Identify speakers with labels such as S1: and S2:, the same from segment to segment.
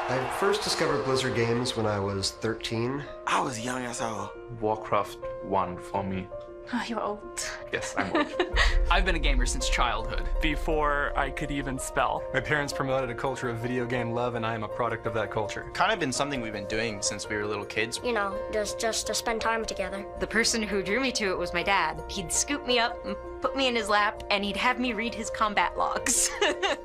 S1: I first discovered Blizzard games when I was 13.
S2: I was young as hell.
S3: Warcraft 1 for me.
S4: Oh, you're old.
S3: Yes, I'm old.
S5: I've been a gamer since childhood.
S6: Before I could even spell.
S7: My parents promoted a culture of video game love, and I am a product of that culture.
S2: Kind of been something we've been doing since we were little kids.
S8: You know, just to spend time together.
S9: The person who drew me to it was my dad. He'd scoop me up and put me in his lap, and he'd have me read his combat logs.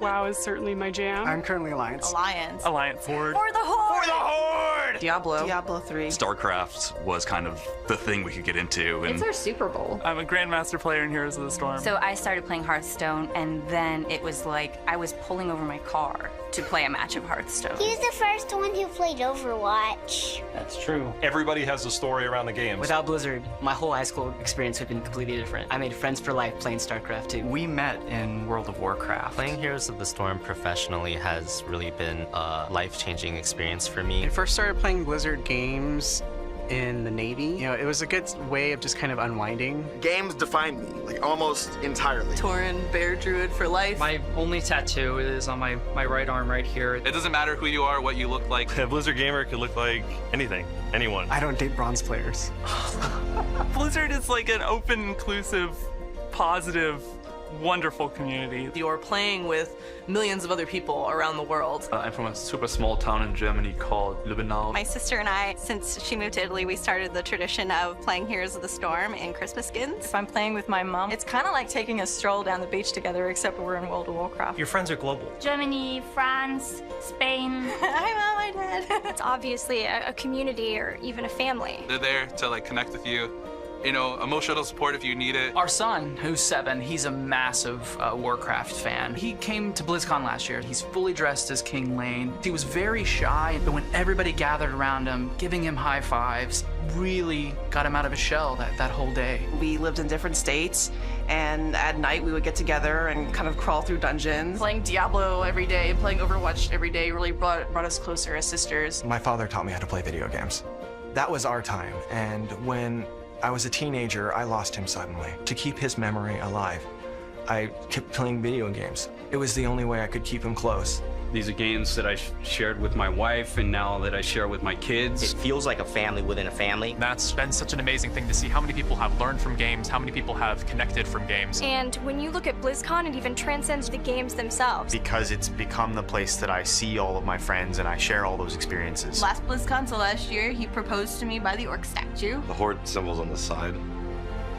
S6: WoW is certainly my jam.
S10: I'm currently Alliance.
S4: Alliance.
S6: Alliance.
S4: For the Horde!
S2: For the Horde!
S4: Diablo.
S11: Diablo 3.
S12: StarCraft was kind of the thing we could get into. And
S9: It's our Super Bowl.
S6: I'm a Grandmaster player in Heroes of the Storm.
S9: So I started playing Hearthstone, and then it was like I was pulling over my car to play a match of Hearthstone.
S8: He was the first one who played Overwatch.
S7: That's true.
S13: Everybody has a story around the games.
S10: Without Blizzard, my whole high school experience would have been completely different. I made friends for life playing StarCraft 2.
S7: We met in World of Warcraft.
S14: Playing Heroes of the Storm professionally has really been a life-changing experience for me.
S10: I first started playing Blizzard games in the Navy. You know, it was a good way of just kind of unwinding.
S2: Games defined me, like almost entirely.
S11: Tauren, Bear Druid for life.
S5: My only tattoo is on my right arm right here.
S12: it doesn't matter who you are, what you look like.
S13: A Blizzard gamer could look like anything, anyone.
S10: I don't date bronze players.
S6: Blizzard is like an open, inclusive, positive, wonderful community.
S11: You're playing with millions of other people around the world.
S3: I'm from a super small town in Germany called Lübbenau.
S4: My sister and I, since she moved to Italy, we started the tradition of playing Heroes of the Storm in Christmas skins. If I'm playing with my mom, it's kind of like taking a stroll down the beach together, except we're in World of Warcraft.
S13: Your friends are global.
S8: Germany, France, Spain.
S4: Hi, Mom, hi, Dad.
S8: It's obviously a community or even a family.
S12: They're there to like connect with you. You know, emotional support if you need it.
S5: Our son, who's 7, he's a massive Warcraft fan. He came to BlizzCon last year. He's fully dressed as King Lane. He was very shy, but when everybody gathered around him, giving him high fives, really got him out of his shell that whole day.
S11: We lived in different states, and at night we would get together and kind of crawl through dungeons. Playing Diablo every day, playing Overwatch every day really brought us closer as sisters.
S7: My father taught me how to play video games. That was our time, and when I was a teenager, I lost him suddenly. To keep his memory alive, I kept playing video games. It was the only way I could keep him close.
S15: These are games that I shared with my wife, and now that I share with my kids.
S14: It feels like a family within a family.
S6: That's been such an amazing thing to see how many people have learned from games, how many people have connected from games.
S8: And when you look at BlizzCon, it even transcends the games themselves.
S2: Because it's become the place that I see all of my friends and I share all those experiences.
S11: Last BlizzCon, so last year, he proposed to me by the orc statue.
S12: The Horde symbol's on the side.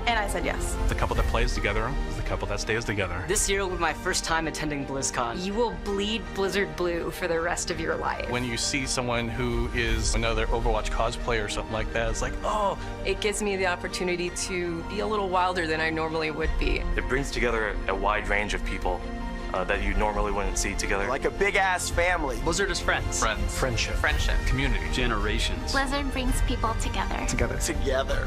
S11: And I said yes.
S13: The couple that plays together is the couple that stays together.
S10: This year will be my first time attending BlizzCon.
S9: You will bleed Blizzard blue for the rest of your life.
S13: When you see someone who is another Overwatch cosplayer or something like that, it's like, oh.
S11: It gives me the opportunity to be a little wilder than I normally would be.
S13: It brings together a wide range of people that you normally wouldn't see together.
S2: Like a big-ass family.
S5: Blizzard is friends.
S13: Friends. Friendship.
S5: Friendship.
S13: Community.
S15: Generations.
S8: Blizzard brings people together.
S7: Together.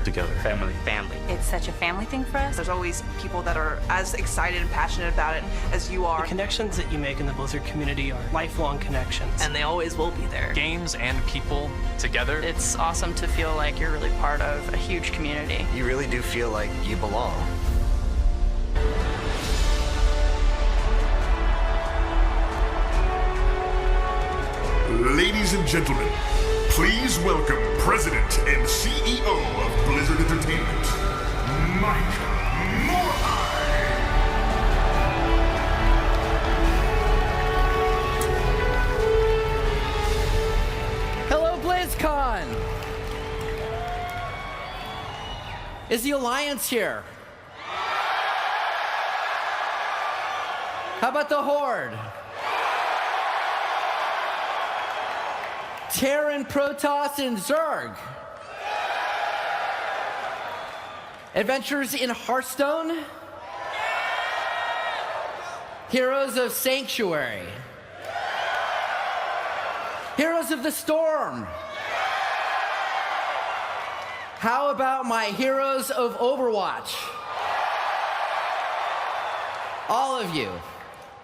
S13: Together.
S15: Family.
S14: Family.
S9: It's such a family thing for us.
S11: There's always people that are as excited and passionate about it as you are.
S10: The connections that you make in the Blizzard community are lifelong connections.
S11: And they always will be there.
S6: Games and people together.
S4: It's awesome to feel like you're really part of a huge community.
S2: You really do feel like you belong.
S16: Ladies and gentlemen, please welcome President and CEO of Blizzard Entertainment, Mike Morhaime.
S10: Hello, BlizzCon! Is the Alliance here? How about the Horde? Terran, Protoss, and Zerg. Adventures in Hearthstone. Heroes of Sanctuary. Heroes of the Storm. How about my Heroes of Overwatch? All of you,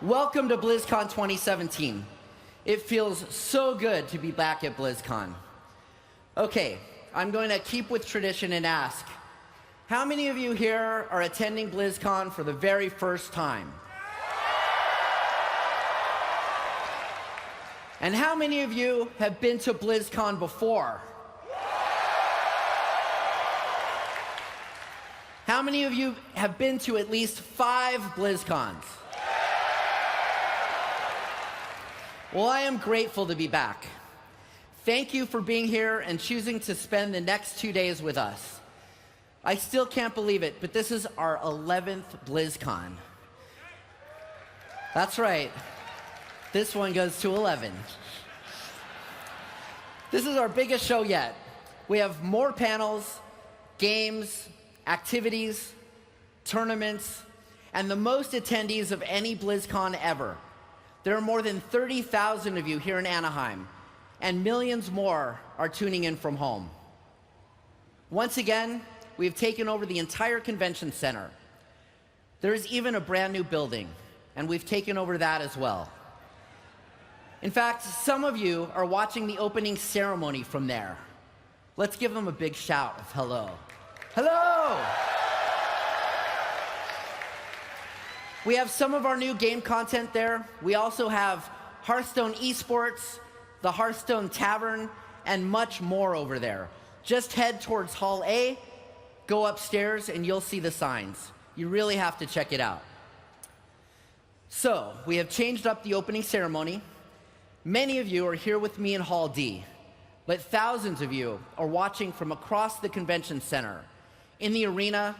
S10: welcome to BlizzCon 2017. It feels so good to be back at BlizzCon. Okay, I'm going to keep with tradition and ask, how many of you here are attending BlizzCon for the very first time? And how many of you have been to BlizzCon before? How many of you have been to at least 5 BlizzCons? Well, I am grateful to be back. Thank you for being here and choosing to spend the next 2 days with us. I still can't believe it, but this is our 11th BlizzCon. That's right. This one goes to 11. This is our biggest show yet. We have more panels, games, activities, tournaments, and the most attendees of any BlizzCon ever. There are more than 30,000 of you here in Anaheim, and millions more are tuning in from home. Once again, we have taken over the entire convention center. There is even a brand new building, and we've taken over that as well. In fact, some of you are watching the opening ceremony from there. Let's give them a big shout of hello. Hello! We have some of our new game content there. We also have Hearthstone Esports, the Hearthstone Tavern, and much more over there. Just head towards Hall A, go upstairs, and you'll see the signs. You really have to check it out. So, we have changed up the opening ceremony. Many of you are here with me in Hall D, but thousands of you are watching from across the convention center, in the arena,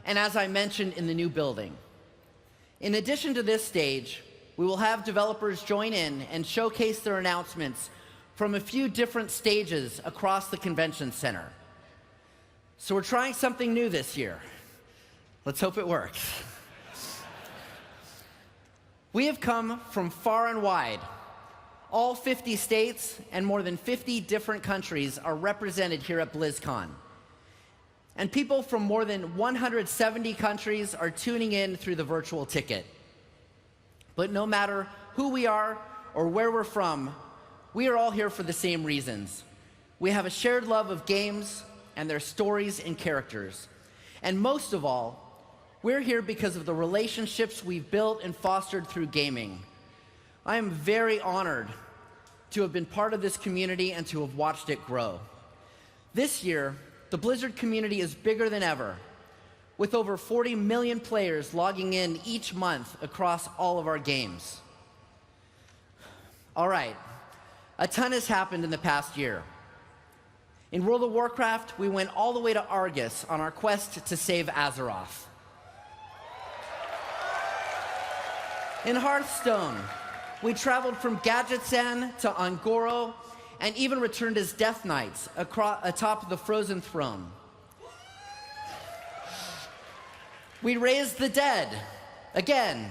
S10: and as I mentioned, in the new building. In addition to this stage, we will have developers join in and showcase their announcements from a few different stages across the convention center. So we're trying something new this year. Let's hope it works. We have come from far and wide. All 50 states and more than 50 different countries are represented here at BlizzCon. And people from more than 170 countries are tuning in through the virtual ticket. But no matter who we are or where we're from, we are all here for the same reasons. We have a shared love of games and their stories and characters. And most of all, we're here because of the relationships we've built and fostered through gaming. I am very honored to have been part of this community and to have watched it grow. This year, the Blizzard community is bigger than ever, with over 40 million players logging in each month across all of our games. All right, a ton has happened in the past year. In World of Warcraft, we went all the way to Argus on our quest to save Azeroth. In Hearthstone, we traveled from Gadgetzan to Ongoro and even returned as Death Knights atop the Frozen Throne. We raised the dead, again,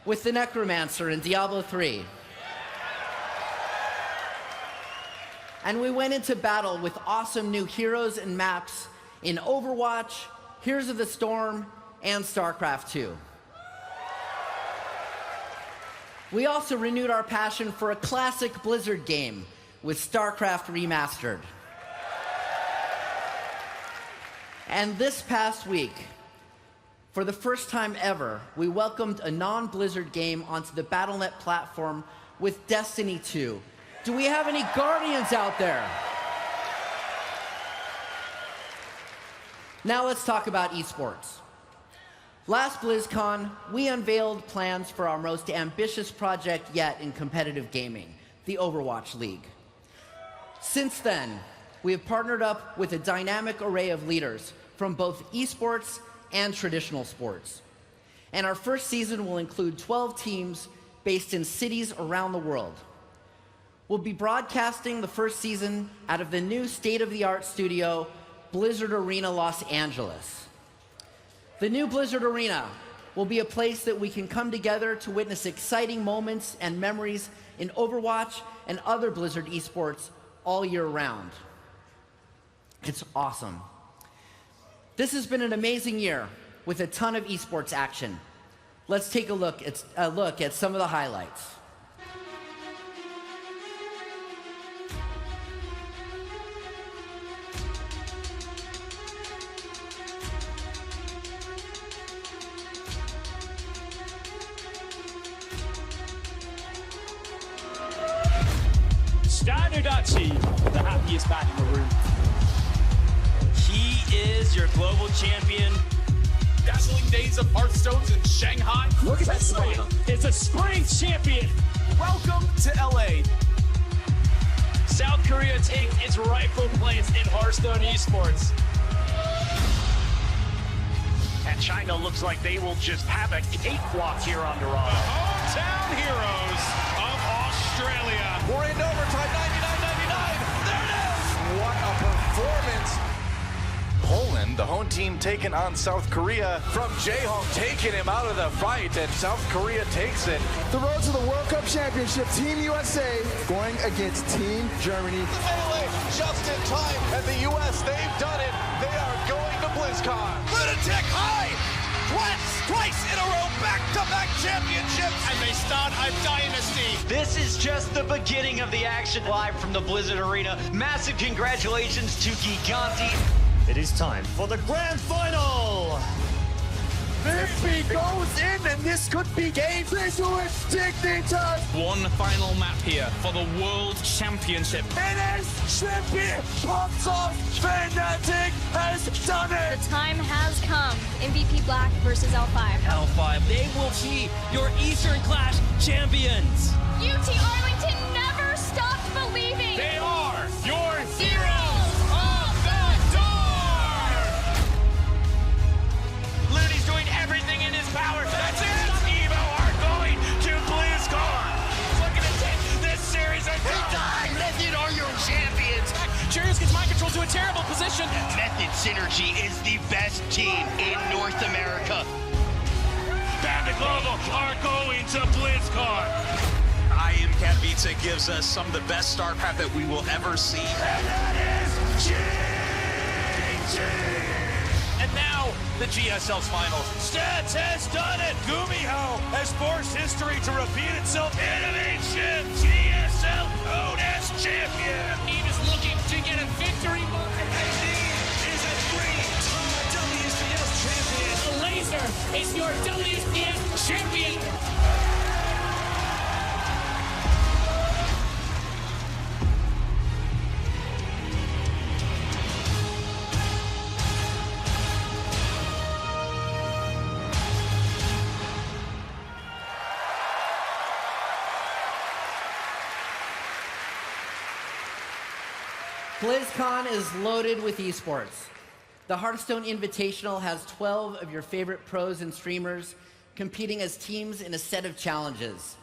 S10: with the Necromancer in Diablo 3. And we went into battle with awesome new heroes and maps in Overwatch, Heroes of the Storm, and StarCraft 2. We also renewed our passion for a classic Blizzard game with StarCraft Remastered. And this past week, for the first time ever, we welcomed a non-Blizzard game onto the Battle.net platform with Destiny 2. Do we have any Guardians out there? Now let's talk about esports. Last BlizzCon, we unveiled plans for our most ambitious project yet in competitive gaming, the Overwatch League. Since then, we have partnered up with a dynamic array of leaders from both esports and traditional sports. And our first season will include 12 teams based in cities around the world. We'll be broadcasting the first season out of the new state-of-the-art studio, Blizzard Arena Los Angeles. The new Blizzard Arena will be a place that we can come together to witness exciting moments and memories in Overwatch and other Blizzard esports all year round. It's awesome. This has been an amazing year with a ton of esports action. Let's take a look at some of the highlights.
S17: standard actually the happiest man in the room.
S18: He is your global champion.
S17: Dazzling days of Hearthstones in Shanghai. Look at that smile. It's a spring champion. Welcome to LA. South Korea takes its rightful place in Hearthstone esports. And China looks like they will just have a cakewalk here on Dorado. The hometown heroes of Australia.
S19: We're in overtime, 99-99. There it is! What a performance. Poland, the home team taking on South Korea. From Jae-Hong taking him out of the fight, and South Korea takes it.
S20: The road to the World Cup Championship, Team USA going against Team Germany.
S19: The melee just in time, and the US, they've done it. They are going to BlizzCon. Lunatic high! Twice in a row, back-to-back championships.
S18: And they start a dynasty. This is just the beginning of the action. Live from the Blizzard Arena. Massive congratulations to Giganti.
S21: It is time for the grand final!
S20: Murphy goes in, and this could be game. They do it, Dignitas!
S17: One final map here for the World Championship.
S20: It is champion! Pops off! Fnatic has done it!
S8: The time has come. MVP Black versus L5.
S18: L5, they will be your Eastern Clash champions.
S8: UT Arlington never stopped believing.
S17: They are your heroes of the door!
S18: Looney's doing everything in his power. That's it! Evo are going to BlizzCon. Look at this series. Method are your champions.
S17: Cheers gets mind control to a terrible position.
S18: Method Synergy is the best team in North America.
S17: Bandit Global are going to BlizzCon.
S18: I Am Katowice gives us some of the best StarCraft that we will ever see.
S17: And that is GG! And now, the GSL's finals. Stats has done it! Gumiho has forced history to repeat itself. Innovation! GSL Odes champion! Team is looking to get a victory mark. And he is a three-time WCS champion. The Laser is your WCS champion.
S10: BlizzCon is loaded with esports. The Hearthstone Invitational has 12 of your favorite pros and streamers competing as teams in a set of challenges.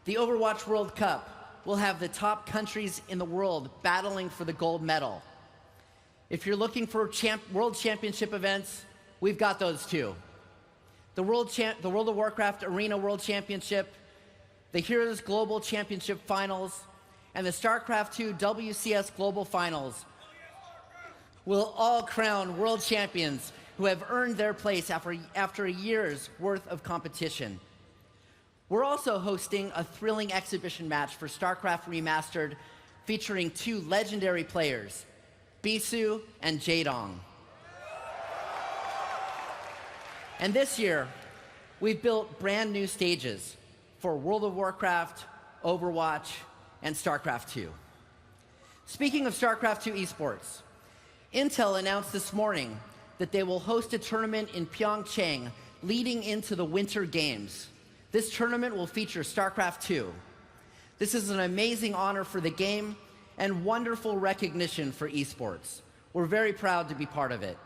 S10: The Overwatch World Cup will have the top countries in the world battling for the gold medal. If you're looking for World Championship events, we've got those too. The World of Warcraft Arena World Championship, the Heroes Global Championship Finals, and the StarCraft II WCS Global Finals will all crown world champions who have earned their place after a year's worth of competition. We're also hosting a thrilling exhibition match for StarCraft Remastered featuring two legendary players, Bisu and Jae-Dong. And this year, we've built brand new stages for World of Warcraft, Overwatch, and StarCraft II. Speaking of StarCraft II esports, Intel announced this morning that they will host a tournament in Pyeongchang leading into the Winter Games. This tournament will feature StarCraft II. This is an amazing honor for the game and wonderful recognition for esports. We're very proud to be part of it.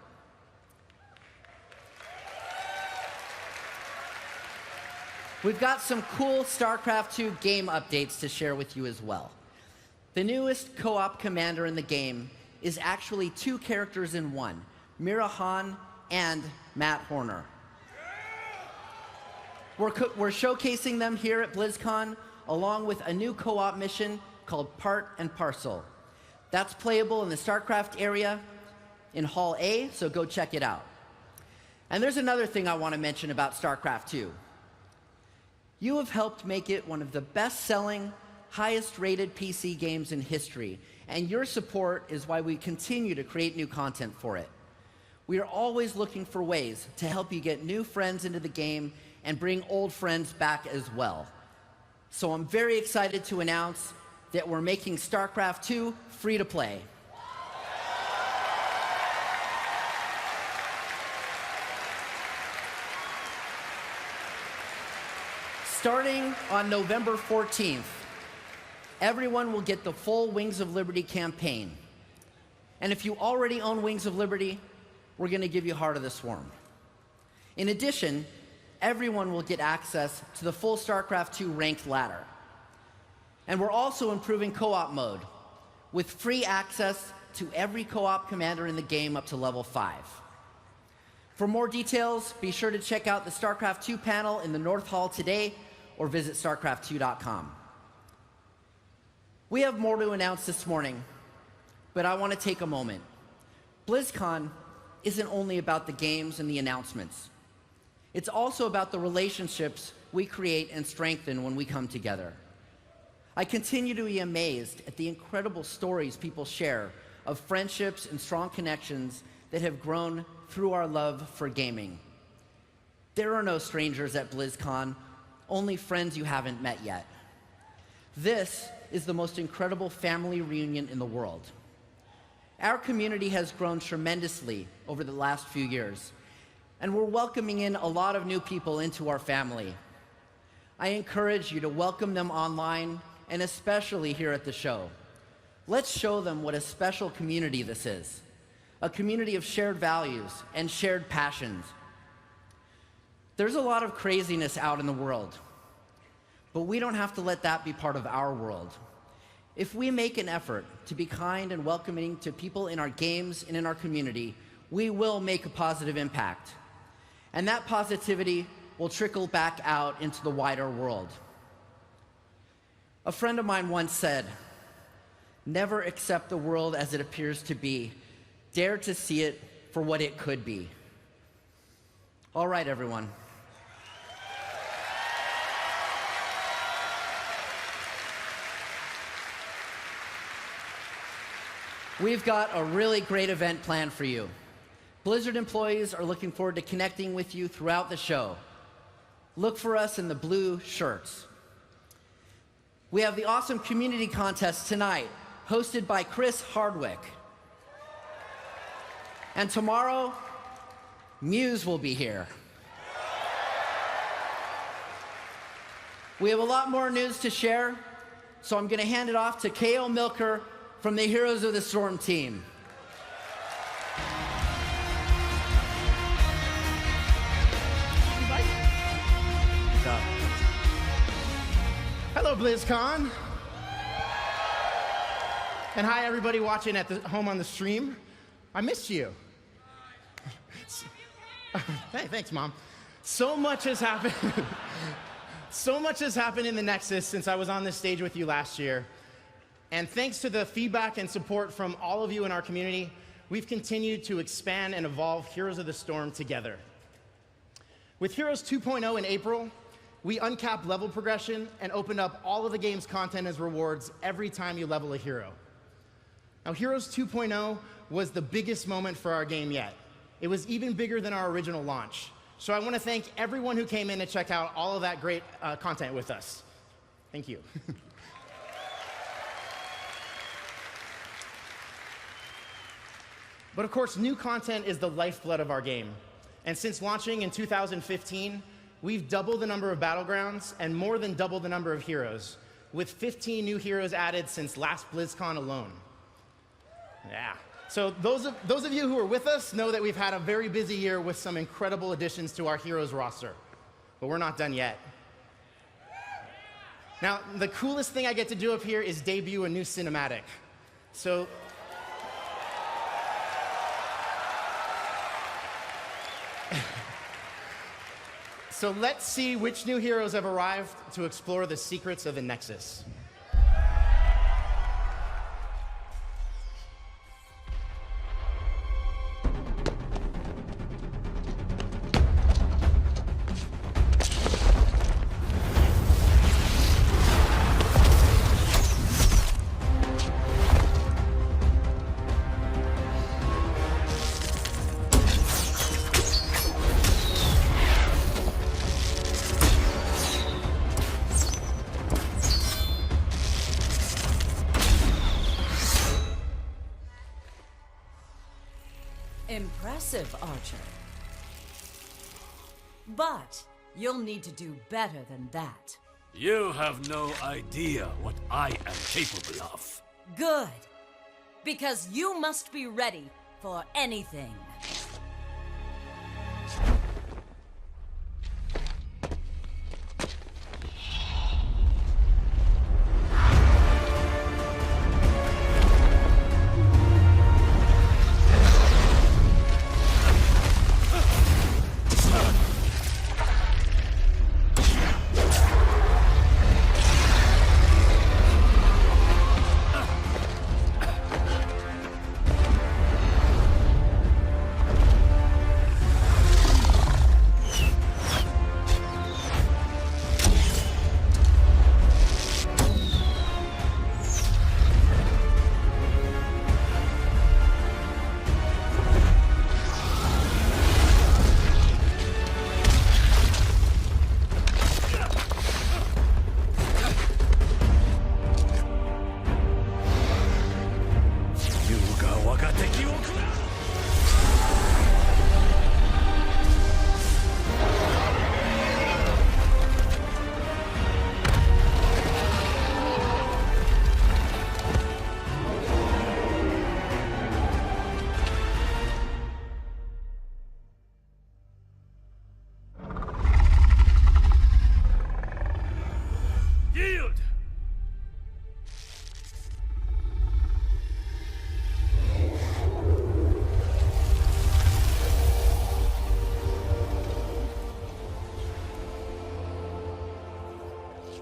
S10: We've got some cool StarCraft II game updates to share with you as well. The newest co-op commander in the game is actually two characters in one, Mira Han and Matt Horner. We're showcasing them here at BlizzCon along with a new co-op mission called Part and Parcel. That's playable in the StarCraft area in Hall A, so go check it out. And there's another thing I want to mention about StarCraft II. You have helped make it one of the best-selling, highest-rated PC games in history, and your support is why we continue to create new content for it. We are always looking for ways to help you get new friends into the game and bring old friends back as well. So I'm very excited to announce that we're making StarCraft 2 free to play. Starting on November 14th, everyone will get the full Wings of Liberty campaign. And if you already own Wings of Liberty, we're going to give you Heart of the Swarm. In addition, everyone will get access to the full StarCraft 2 ranked ladder. And we're also improving co-op mode, with free access to every co-op commander in the game up to level 5. For more details, be sure to check out the StarCraft 2 panel in the North Hall today, or visit StarCraft2.com. We have more to announce this morning, but I want to take a moment. BlizzCon isn't only about the games and the announcements. It's also about the relationships we create and strengthen when we come together. I continue to be amazed at the incredible stories people share of friendships and strong connections that have grown through our love for gaming. There are no strangers at BlizzCon, only friends you haven't met yet. This is the most incredible family reunion in the world. Our community has grown tremendously over the last few years, and we're welcoming in a lot of new people into our family. I encourage you to welcome them online, and especially here at the show. Let's show them what a special community this is, a community of shared values and shared passions. There's a lot of craziness out in the world, but we don't have to let that be part of our world. If we make an effort to be kind and welcoming to people in our games and in our community, we will make a positive impact. And that positivity will trickle back out into the wider world. A friend of mine once said, "Never accept the world as it appears to be. Dare to see it for what it could be." All right, everyone. We've got a really great event planned for you. Blizzard employees are looking forward to connecting with you throughout the show. Look for us in the blue shirts. We have the awesome community contest tonight, hosted by Chris Hardwick. And tomorrow, Muse will be here. We have a lot more news to share, so I'm going to hand it off to K.O. Milker from the Heroes of the Storm team.
S1: Hello, BlizzCon. And hi, everybody watching at home on the stream. I missed you. Hey, thanks, Mom. So much has happened. So much has happened in the Nexus since I was on this stage with you last year. And thanks to the feedback and support from all of you in our community, we've continued to expand and evolve Heroes of the Storm together. With Heroes 2.0 in April, we uncapped level progression and opened up all of the game's content as rewards every time you level a hero. Now, Heroes 2.0 was the biggest moment for our game yet. It was even bigger than our original launch. So I want to thank everyone who came in to check out all of that great content with us. Thank you. But of course, new content is the lifeblood of our game. And since launching in 2015, we've doubled the number of battlegrounds and more than doubled the number of heroes, with 15 new heroes added since last BlizzCon alone. Yeah. So those of you who are with us know that we've had a very busy year with some incredible additions to our heroes roster. But we're not done yet. Now, the coolest thing I get to do up here is debut a new cinematic. So let's see which new heroes have arrived to explore the secrets of the Nexus.
S3: Impressive, Archer. But you'll need to do better than that.
S17: You have no idea what I am capable of.
S3: Good. Because you must be ready for anything.
S17: Yield!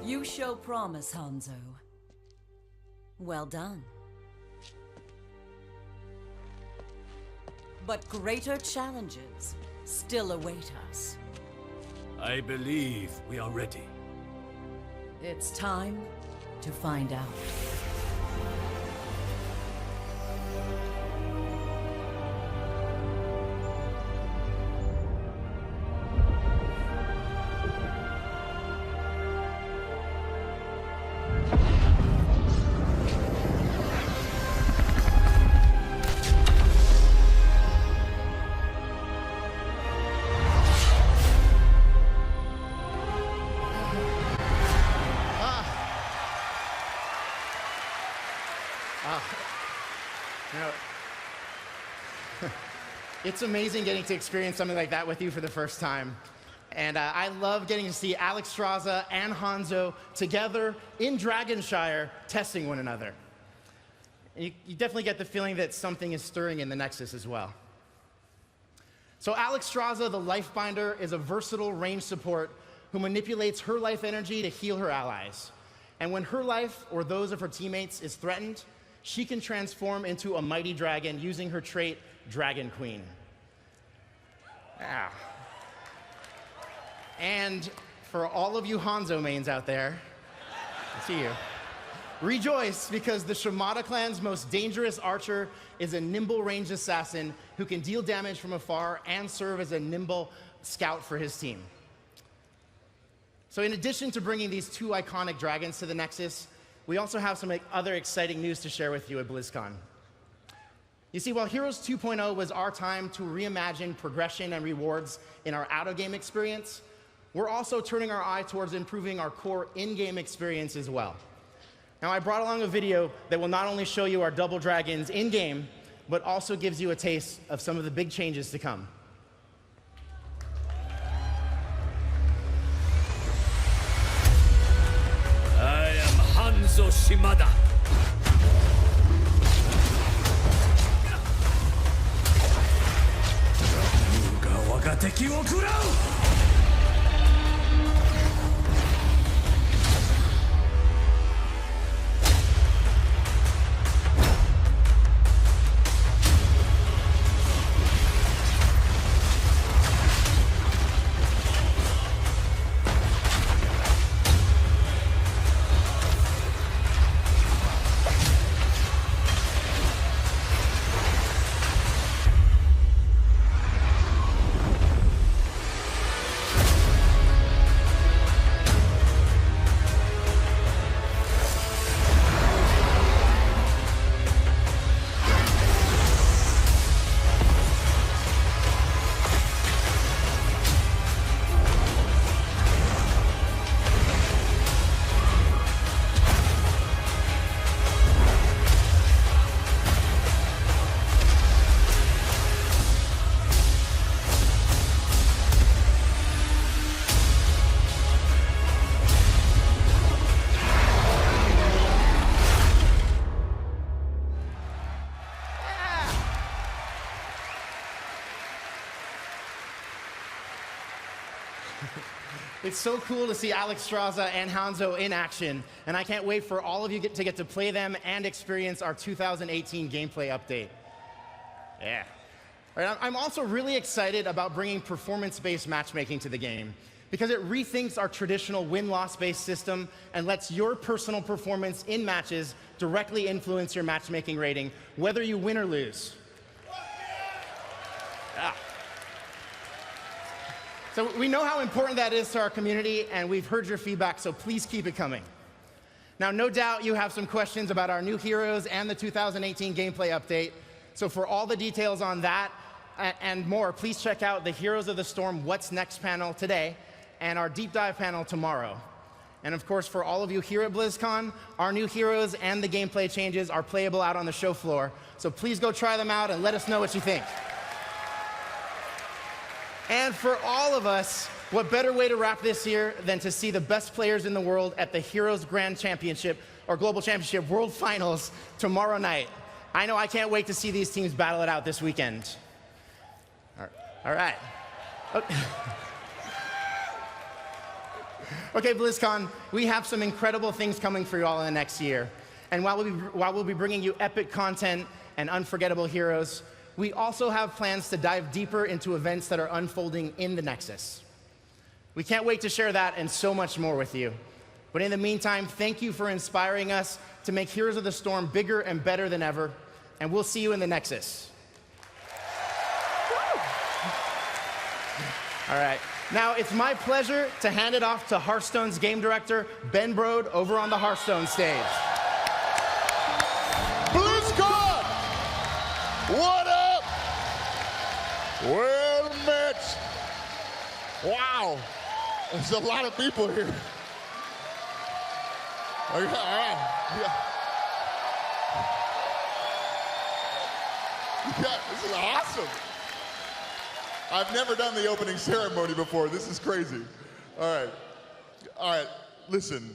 S3: You show promise, Hanzo. Well done. But greater challenges still await us.
S17: I believe we are ready.
S3: It's time to find out.
S1: It's amazing getting to experience something like that with you for the first time. And I love getting to see Alex Straza and Hanzo together in Dragonshire testing one another. And you definitely get the feeling that something is stirring in the Nexus as well. So Alex Straza, the Lifebinder, is a versatile range support who manipulates her life energy to heal her allies. And when her life or those of her teammates is threatened, she can transform into a mighty dragon using her trait, Dragon Queen. Ah. And for all of you Hanzo mains out there, I see you, rejoice, because the Shimada clan's most dangerous archer is a nimble ranged assassin who can deal damage from afar and serve as a nimble scout for his team. So in addition to bringing these two iconic dragons to the Nexus, we also have some other exciting news to share with you at BlizzCon. You see, while Heroes 2.0 was our time to reimagine progression and rewards in our out-of-game experience, we're also turning our eye towards improving our core in-game experience as well. Now, I brought along a video that will not only show you our double dragons in-game, but also gives you a taste of some of the big changes to come.
S17: I am Hanzo Shimada. 我が敵を食らう。
S1: It's so cool to see Alex Straza and Hanzo in action, and I can't wait for all of you to get to play them and experience our 2018 gameplay update. Yeah. All right, I'm also really excited about bringing performance-based matchmaking to the game, because it rethinks our traditional win-loss-based system and lets your personal performance in matches directly influence your matchmaking rating, whether you win or lose. Yeah. So we know how important that is to our community, and we've heard your feedback, so please keep it coming. Now, no doubt you have some questions about our new heroes and the 2018 gameplay update. So for all the details on that and more, please check out the Heroes of the Storm What's Next panel today and our deep dive panel tomorrow. And of course, for all of you here at BlizzCon, our new heroes and the gameplay changes are playable out on the show floor. So please go try them out and let us know what you think. And for all of us, what better way to wrap this year than to see the best players in the world at the Heroes Grand Championship or Global Championship World Finals tomorrow night. I know I can't wait to see these teams battle it out this weekend. All right. Okay, BlizzCon, we have some incredible things coming for you all in the next year. And while we'll be bringing you epic content and unforgettable heroes, we also have plans to dive deeper into events that are unfolding in the Nexus. We can't wait to share that and so much more with you. But in the meantime, thank you for inspiring us to make Heroes of the Storm bigger and better than ever, and we'll see you in the Nexus. All right. Now, it's my pleasure to hand it off to Hearthstone's game director, Ben Brode, over on the Hearthstone stage.
S20: BlizzCon! What up? Well met. Wow. There's a lot of people here. All right. Yeah, this is awesome. I've never done the opening ceremony before. This is crazy. All right, listen.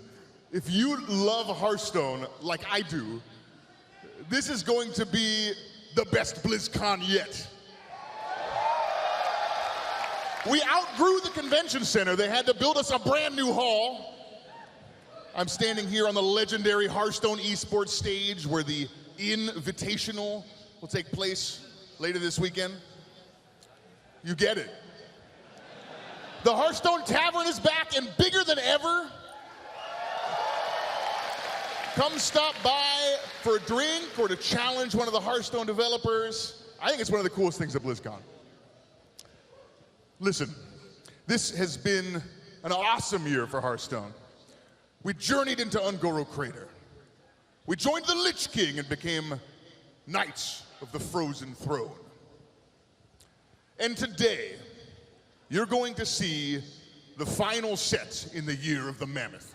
S20: If you love Hearthstone like I do, this is going to be the best BlizzCon yet. We outgrew the convention center. They had to build us a brand new hall. I'm standing here on the legendary Hearthstone esports stage where the Invitational will take place later this weekend. You get it. The Hearthstone Tavern is back and bigger than ever. Come stop by for a drink or to challenge one of the Hearthstone developers. I think it's one of the coolest things at BlizzCon. Listen, this has been an awesome year for Hearthstone. We journeyed into Ungoro Crater. We joined the Lich King and became Knights of the Frozen Throne. And today, you're going to see the final set in the Year of the Mammoth.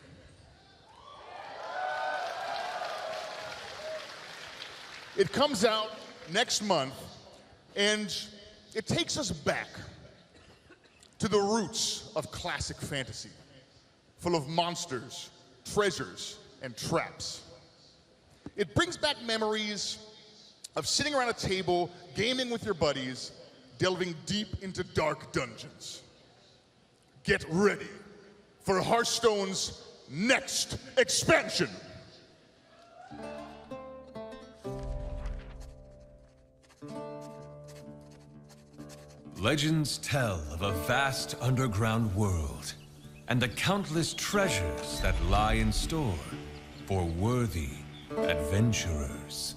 S20: It comes out next month, and it takes us back to the roots of classic fantasy, full of monsters, treasures, and traps. It brings back memories of sitting around a table, gaming with your buddies, delving deep into dark dungeons. Get ready for Hearthstone's next expansion.
S12: Legends tell of a vast underground world and the countless treasures that lie in store for worthy adventurers.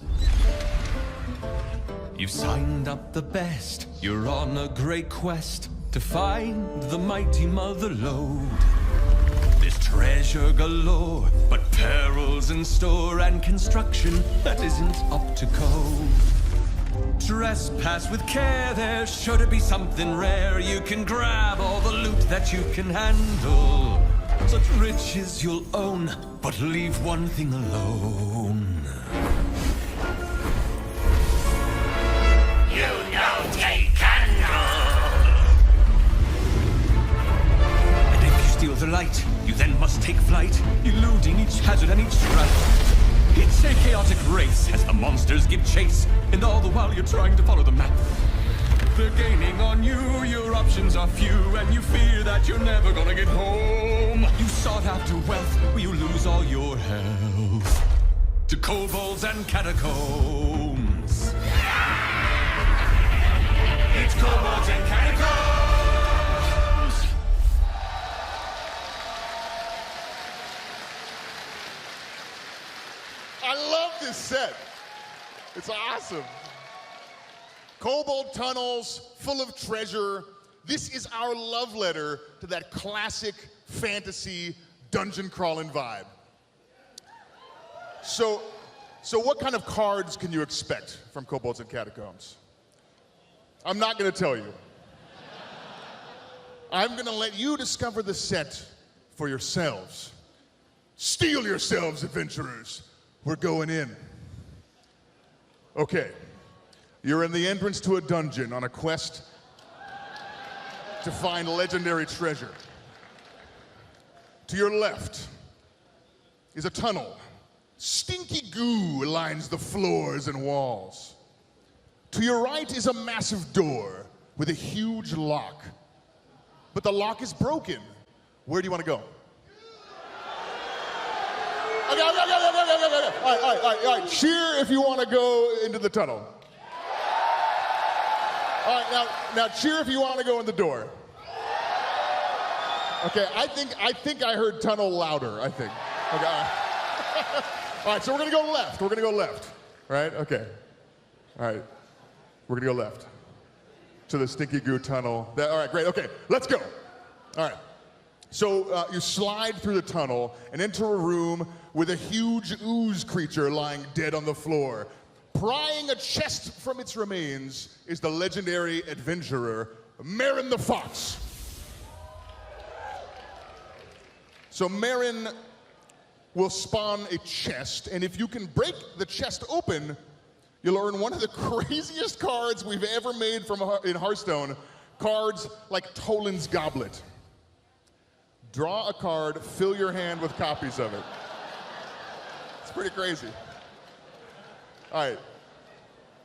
S12: You've signed up the best. You're on a great quest to find the mighty Mother Lode. There's treasure galore, but perils in store and construction that isn't up to code. Trespass with care, there's sure to be something rare. You can grab all the loot that you can handle. Such riches you'll own, but leave one thing alone.
S18: You know, take handle.
S12: And if you steal the light, you then must take flight, eluding each hazard and each trap. It's a chaotic race as the monsters give chase, and all the while you're trying to follow the map. they're gaining on you. Your options are few, and you fear that you're never gonna get home. You sought after wealth, where you lose all your health. To kobolds and catacombs. It's kobolds and catacombs!
S20: I love this set. It's awesome. Kobold tunnels full of treasure. This is our love letter to that classic fantasy dungeon crawling vibe. So what kind of cards can you expect from Kobolds and Catacombs? I'm not going to tell you. I'm going to let you discover the set for yourselves. Steel yourselves, adventurers. We're going in. Okay. You're in the entrance to a dungeon on a quest to find legendary treasure. To your left is a tunnel. Stinky goo lines the floors and walls. To your right is a massive door with a huge lock. But the lock is broken. Where do you want to go? Okay. All right. Cheer if you want to go into the tunnel. All right, now cheer if you want to go in the door. Okay, I think I heard tunnel louder, I think. Okay, all right. All right, so we're gonna go left. We're gonna go left, right? Okay. All right, we're gonna go left to the Stinky Goo tunnel. All right, great, okay, let's go. All right, so you slide through the tunnel and enter a room with a huge ooze creature lying dead on the floor. Prying a chest from its remains is the legendary adventurer, Marin the Fox. So Marin will spawn a chest, and if you can break the chest open, you'll earn one of the craziest cards we've ever made in Hearthstone, cards like Toland's Goblet. Draw a card, fill your hand with copies of it. It's pretty crazy. All right.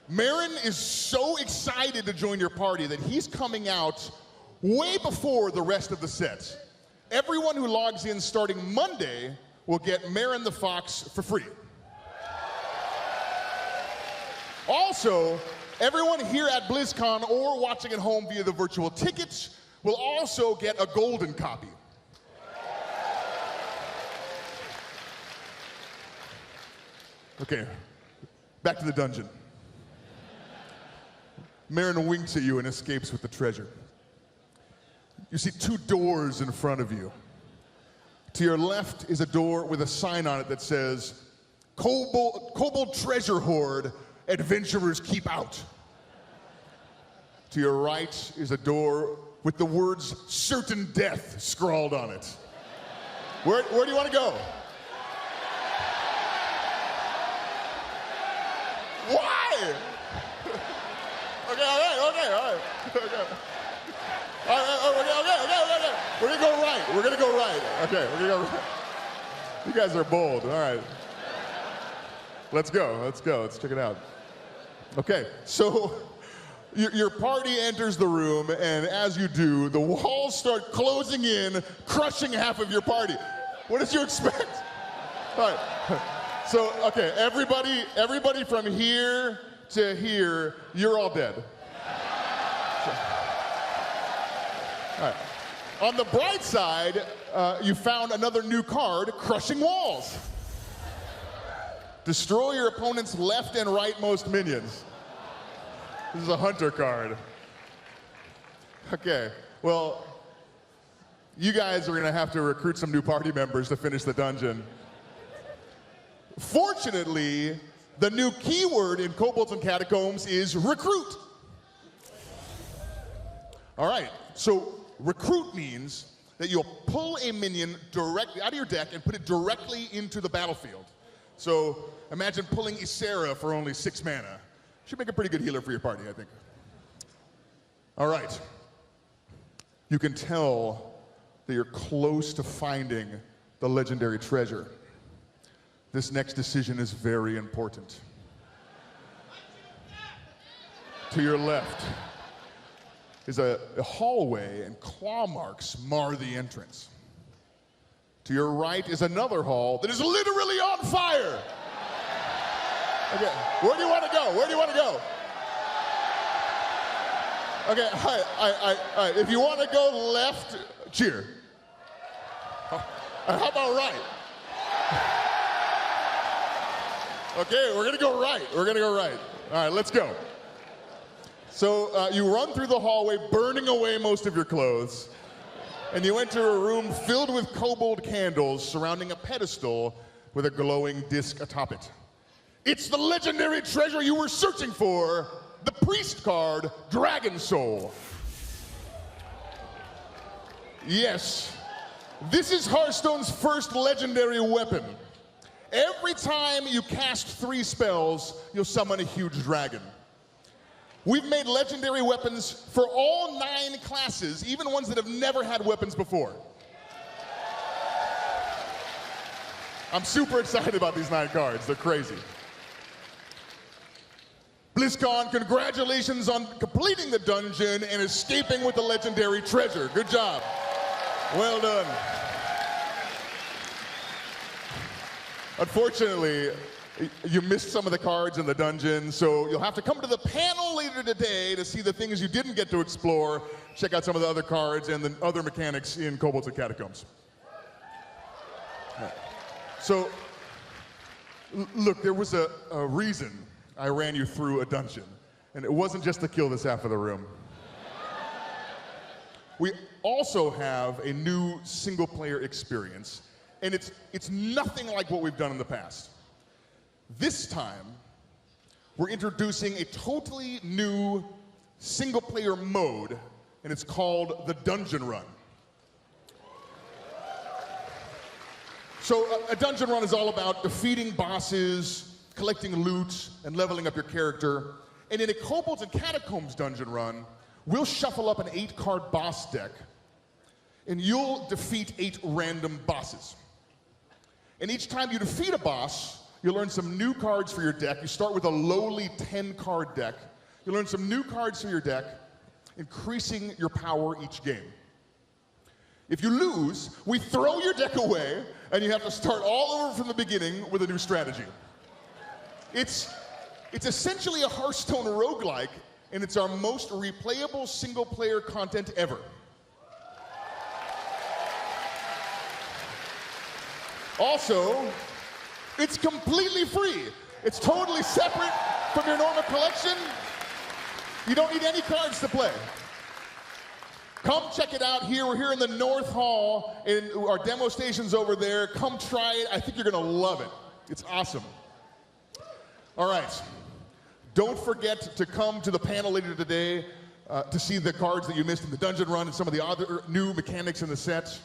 S20: Marin is so excited to join your party that he's coming out way before the rest of the sets. Everyone who logs in starting Monday will get Marin the Fox for free. Also, everyone here at BlizzCon or watching at home via the virtual tickets will also get a golden copy. Okay, back to the dungeon. Marin winks at you and escapes with the treasure. You see two doors in front of you. To your left is a door with a sign on it that says, Kobold Treasure Hoard, adventurers keep out. To your right is a door with the words certain death scrawled on it. Where do you want to go? Why? Okay. We're gonna go right. Okay, we're gonna go right. You guys are bold. All right. Let's go. Let's check it out. Okay, so your party enters the room, and as you do, the walls start closing in, crushing half of your party. What did you expect? All right. So, okay, everybody from here to here, you're all dead. All right. On the bright side, you found another new card, Crushing Walls. Destroy your opponent's left and rightmost minions. This is a hunter card. Okay, well, you guys are gonna have to recruit some new party members to finish the dungeon. Fortunately, the new keyword in Kobolds and Catacombs is recruit. All right, so recruit means that you'll pull a minion directly out of your deck and put it directly into the battlefield. So imagine pulling Ysera for only 6 mana. Should make a pretty good healer for your party, I think. All right. You can tell that you're close to finding the legendary treasure. This next decision is very important. To your left is a hallway, and claw marks mar the entrance. To your right is another hall that is literally on fire. Okay, where do you want to go? Where do you want to go? Okay, all right. If you want to go left, cheer. How about right? Okay, we're gonna go right. We're gonna go right. All right, let's go. So you run through the hallway, burning away most of your clothes, and you enter a room filled with kobold candles surrounding a pedestal with a glowing disc atop it. It's the legendary treasure you were searching for, the priest card, Dragon Soul. Yes, this is Hearthstone's first legendary weapon. Every time you cast 3 spells, you'll summon a huge dragon. We've made legendary weapons for all 9 classes, even ones that have never had weapons before. I'm super excited about these 9 cards. They're crazy. BlizzCon, congratulations on completing the dungeon and escaping with the legendary treasure. Good job. Well done. Unfortunately, you missed some of the cards in the dungeon, so you'll have to come to the panel later today to see the things you didn't get to explore, check out some of the other cards and the other mechanics in Kobolds and Catacombs. So, look, there was a reason I ran you through a dungeon, and it wasn't just to kill this half of the room. We also have a new single-player experience, and it's nothing like what we've done in the past. This time, we're introducing a totally new single-player mode, and it's called the Dungeon Run. So a dungeon run is all about defeating bosses, collecting loot, and leveling up your character. And in a Kobolds and Catacombs dungeon run, we'll shuffle up an 8-card boss deck, and you'll defeat 8 random bosses. And each time you defeat a boss, you learn some new cards for your deck. You start with a lowly 10-card deck. You learn some new cards for your deck, increasing your power each game. If you lose, we throw your deck away, and you have to start all over from the beginning with a new strategy. It's essentially a Hearthstone roguelike, and it's our most replayable single-player content ever. Also, it's completely free. It's totally separate from your normal collection. You don't need any cards to play. Come check it out here. We're here in the North Hall, and our demo station's over there. Come try it. I think you're gonna love it. It's awesome. All right. Don't forget to come to the panel later today to see the cards that you missed in the dungeon run and some of the other new mechanics in the set.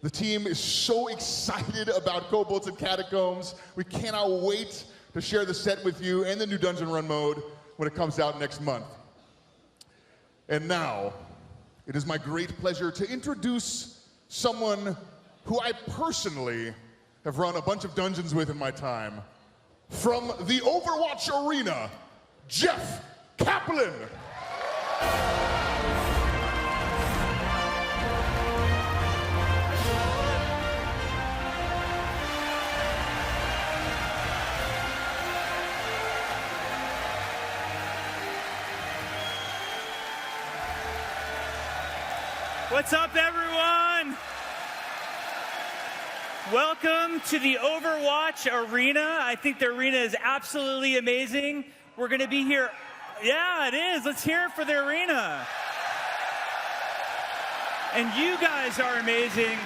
S20: The team is so excited about Kobolds and Catacombs. We cannot wait to share the set with you and the new dungeon run mode when it comes out next month. And now, it is my great pleasure to introduce someone who I personally have run a bunch of dungeons with in my time. From the Overwatch Arena, Jeff Kaplan.
S5: What's up, everyone? Welcome to the Overwatch Arena. I think the arena is absolutely amazing. We're going to be here. Yeah, it is. Let's hear it for the arena. And you guys are amazing.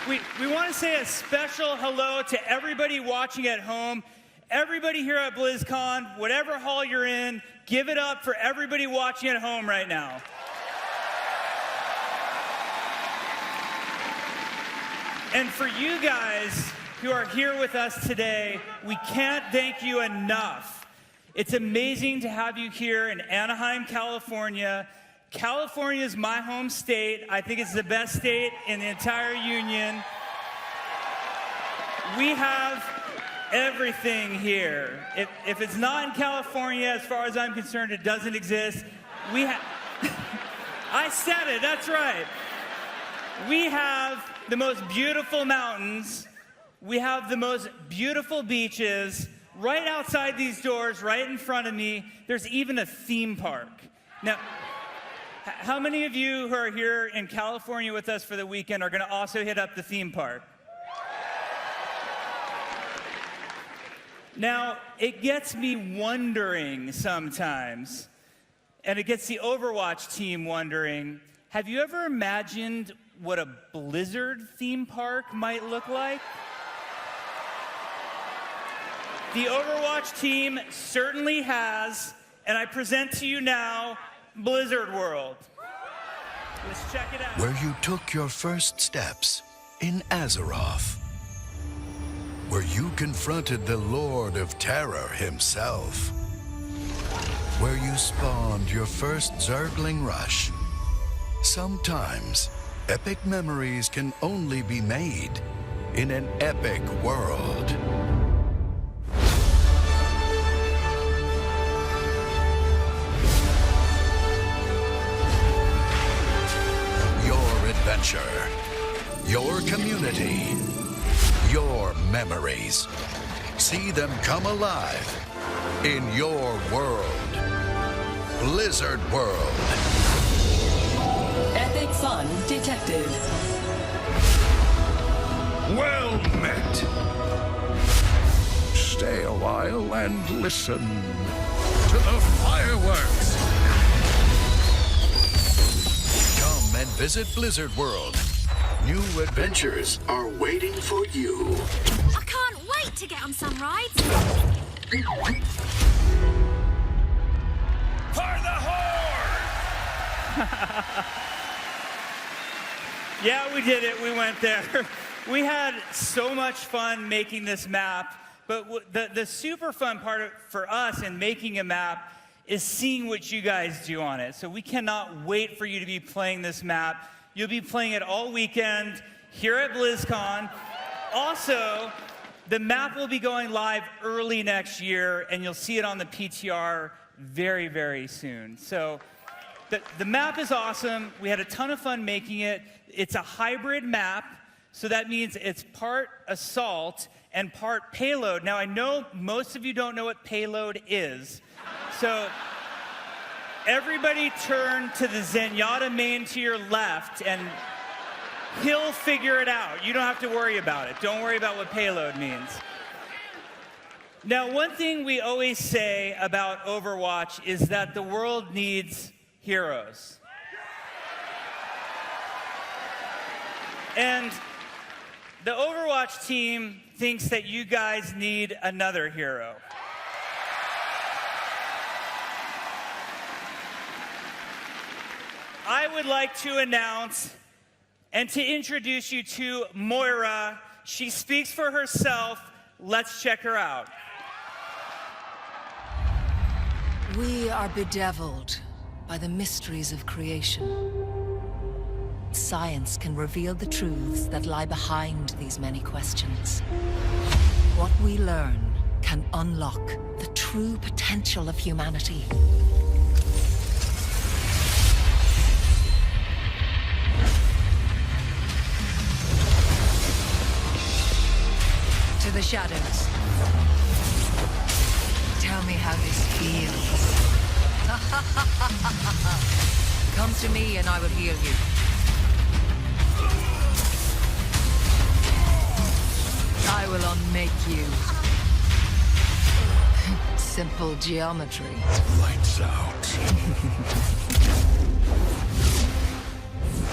S5: We want to say a special hello to everybody watching at home, everybody here at BlizzCon, whatever hall you're in, give it up for everybody watching at home right now. And for you guys who are here with us today, we can't thank you enough. It's amazing to have you here in Anaheim, California. California is my home state. I think it's the best state in the entire union. We have everything here. If it's not in California, as far as I'm concerned, it doesn't exist. We have... I said it, that's right. We have the most beautiful mountains. We have the most beautiful beaches. Right outside these doors, right in front of me, there's even a theme park. Now, how many of you who are here in California with us for the weekend are going to also hit up the theme park? Now, it gets me wondering sometimes, and it gets the Overwatch team wondering, have you ever imagined what a Blizzard theme park might look like? The Overwatch team certainly has, and I present to you now Blizzard World. Let's check it out.
S7: Where you took your first steps in Azeroth. Where you confronted the Lord of Terror himself. Where you spawned your first Zergling rush. Sometimes, epic memories can only be made in an epic world. Your adventure, your community, your memories. See them come alive in your world. Blizzard World.
S22: Epic fun detected.
S7: Well met. Stay a while and listen to the fireworks. Come and visit Blizzard World. New adventures are waiting for you.
S8: I can't wait to get on some rides.
S17: For the horde!
S5: Yeah, we did it. We went there. We had so much fun making this map, but the super fun part for us in making a map is seeing what you guys do on it. So we cannot wait for you to be playing this map. You'll be playing it all weekend here at BlizzCon. Also, the map will be going live early next year, and you'll see it on the PTR very, very soon. So the map is awesome. We had a ton of fun making it. It's a hybrid map, so that means it's part assault and part payload. Now, I know most of you don't know what payload is, so everybody turn to the Zenyatta main to your left, and he'll figure it out. You don't have to worry about it. Don't worry about what payload means. Now, one thing we always say about Overwatch is that the world needs heroes. And the Overwatch team thinks that you guys need another hero. I would like to announce and to introduce you to Moira. She speaks for herself. Let's check her out.
S23: We are bedeviled by the mysteries of creation. Science can reveal the truths that lie behind these many questions. What we learn can unlock the true potential of humanity. To the shadows. Tell me how this feels. Come to me and I will heal you. I will unmake you. Simple geometry.
S7: Lights out.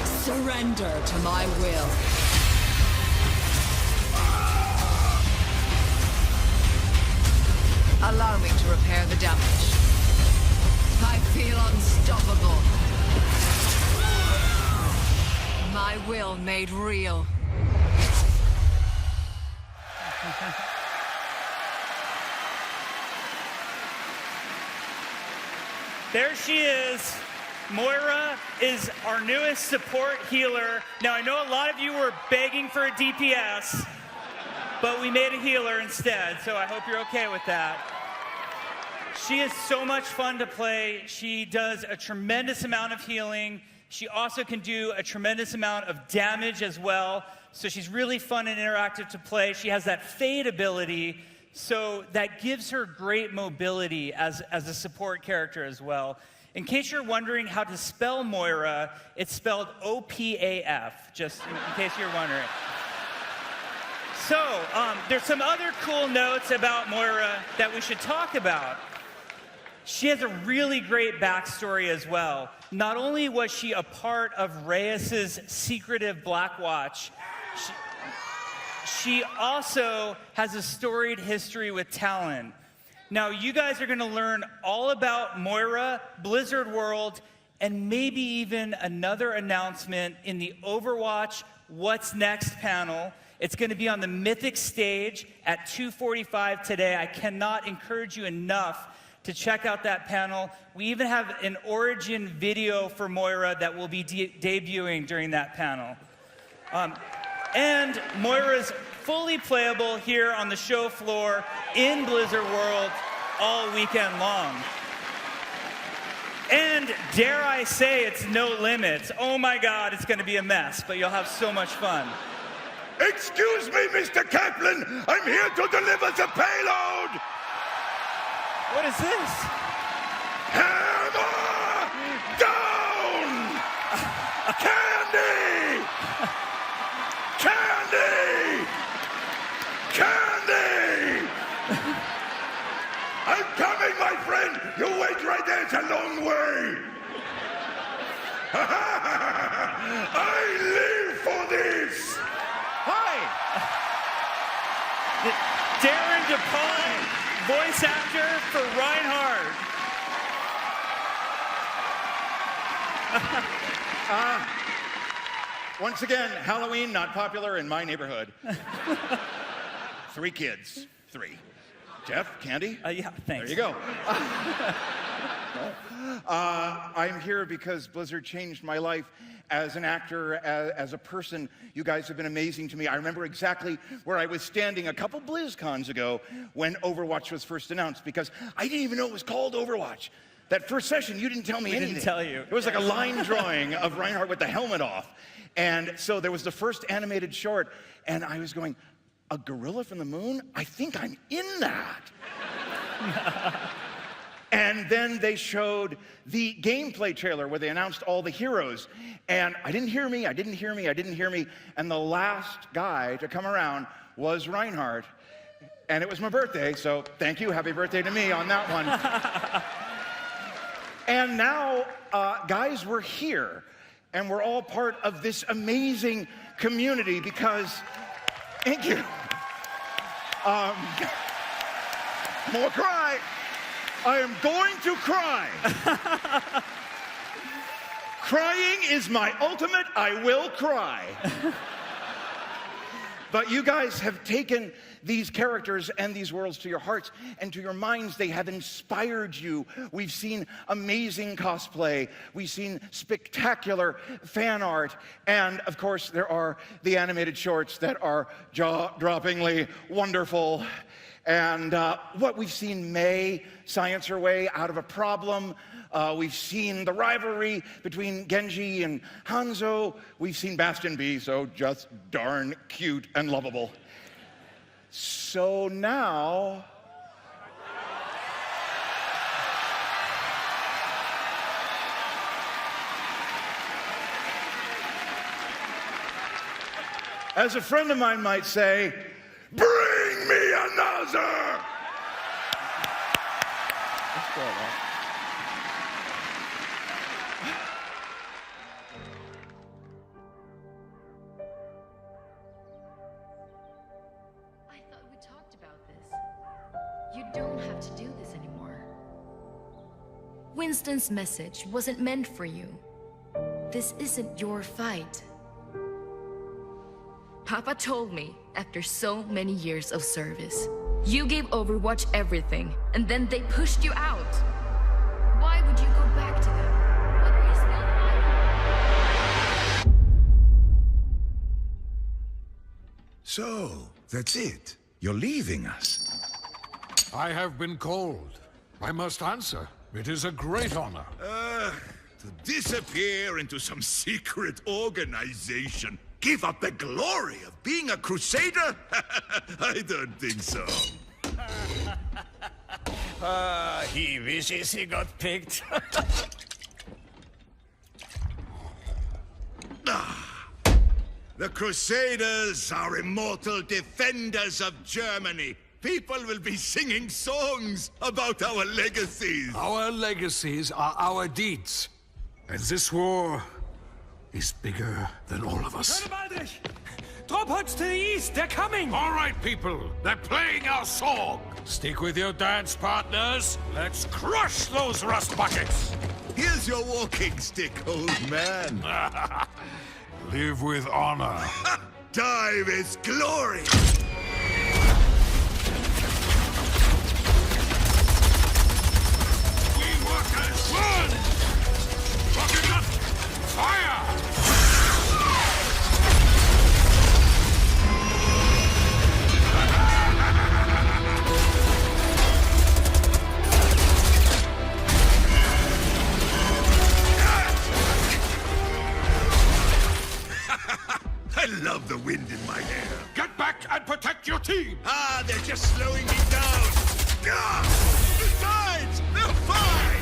S23: Surrender to my will. Allow me to repair the damage. I feel unstoppable. My will made real.
S5: There she is. Moira is our newest support healer. Now, I know a lot of you were begging for a DPS, but we made a healer instead, so I hope you're okay with that. She is so much fun to play. She does a tremendous amount of healing. She also can do a tremendous amount of damage as well, so she's really fun and interactive to play. She has that fade ability, so that gives her great mobility as a support character as well. In case you're wondering how to spell Moira, it's spelled O-P-A-F, just in case you're wondering. So, there's some other cool notes about Moira that we should talk about. She has a really great backstory as well. Not only was she a part of Reyes's secretive Black Watch, she also has a storied history with Talon. Now, you guys are going to learn all about Moira, Blizzard World, and maybe even another announcement in the Overwatch What's Next panel. It's going to be on the Mythic stage at 2:45 today. I cannot encourage you enough to check out that panel. We even have an origin video for Moira that will be debuting during that panel. And Moira's fully playable here on the show floor in Blizzard World all weekend long. And dare I say, it's no limits. Oh my God, it's going to be a mess, but you'll have so much fun.
S16: Excuse me, Mr. Kaplan. I'm here to deliver the payload.
S5: What is this?
S16: Hammer down! Candy! Candy! Candy! I'm coming, my friend! You wait right there, it's a long way! I live for this!
S5: Hi! Darren DePaul, voice actor for Reinhardt.
S13: Once again, Halloween not popular in my neighborhood. 3 kids. 3. Jeff, Candy?
S5: Yeah, thanks.
S13: There you go. I'm here because Blizzard changed my life as an actor, as a person. You guys have been amazing to me. I remember exactly where I was standing a couple BlizzCons ago when Overwatch was first announced, because I didn't even know it was called Overwatch. That first session, you didn't tell me anything.
S5: We didn't tell you.
S13: It was like a line drawing of Reinhardt with the helmet off. And so there was the first animated short, and I was going, a gorilla from the moon? I think I'm in that. And then they showed the gameplay trailer where they announced all the heroes. And I didn't hear me. And the last guy to come around was Reinhardt. And it was my birthday, so thank you. Happy birthday to me on that one. And now, guys, we're here. And we're all part of this amazing community because, thank you. More cry. I am going to cry. Crying is my ultimate, I will cry. But you guys have taken these characters and these worlds to your hearts and to your minds. They have inspired you. We've seen amazing cosplay. We've seen spectacular fan art. And of course, there are the animated shorts that are jaw-droppingly wonderful. And what we've seen Mei science her way out of a problem. We've seen the rivalry between Genji and Hanzo. We've seen Bastion be so just darn cute and lovable. So now, as a friend of mine might say, bring me another! Let's go, man.
S14: You don't have to do this anymore. Winston's message wasn't meant for you. This isn't your fight. Papa told me after so many years of service, you gave Overwatch everything, and then they pushed you out. Why would you go back to them? What were you still fighting?
S15: So, that's it. You're leaving us.
S24: I have been called. I must answer. It is a great honor.
S15: To disappear into some secret organization. Give up the glory of being a crusader? I don't think so.
S21: He wishes he got picked.
S15: The Crusaders are immortal defenders of Germany. People will be singing songs about our legacies.
S6: Our legacies are our deeds. And this war is bigger than all of us.
S12: Drop huts to the east, they're coming!
S6: All right, people, they're playing our song. Stick with your dance partners. Let's crush those rust buckets.
S15: Here's your walking stick, old man.
S6: Live with honor.
S15: Die with glory.
S6: We workers run! Rocket up! Fire!
S15: I love the wind in my hair.
S6: Get back and protect your team!
S15: Ah, they're just slowing me down. Ah! Besides, they're fine!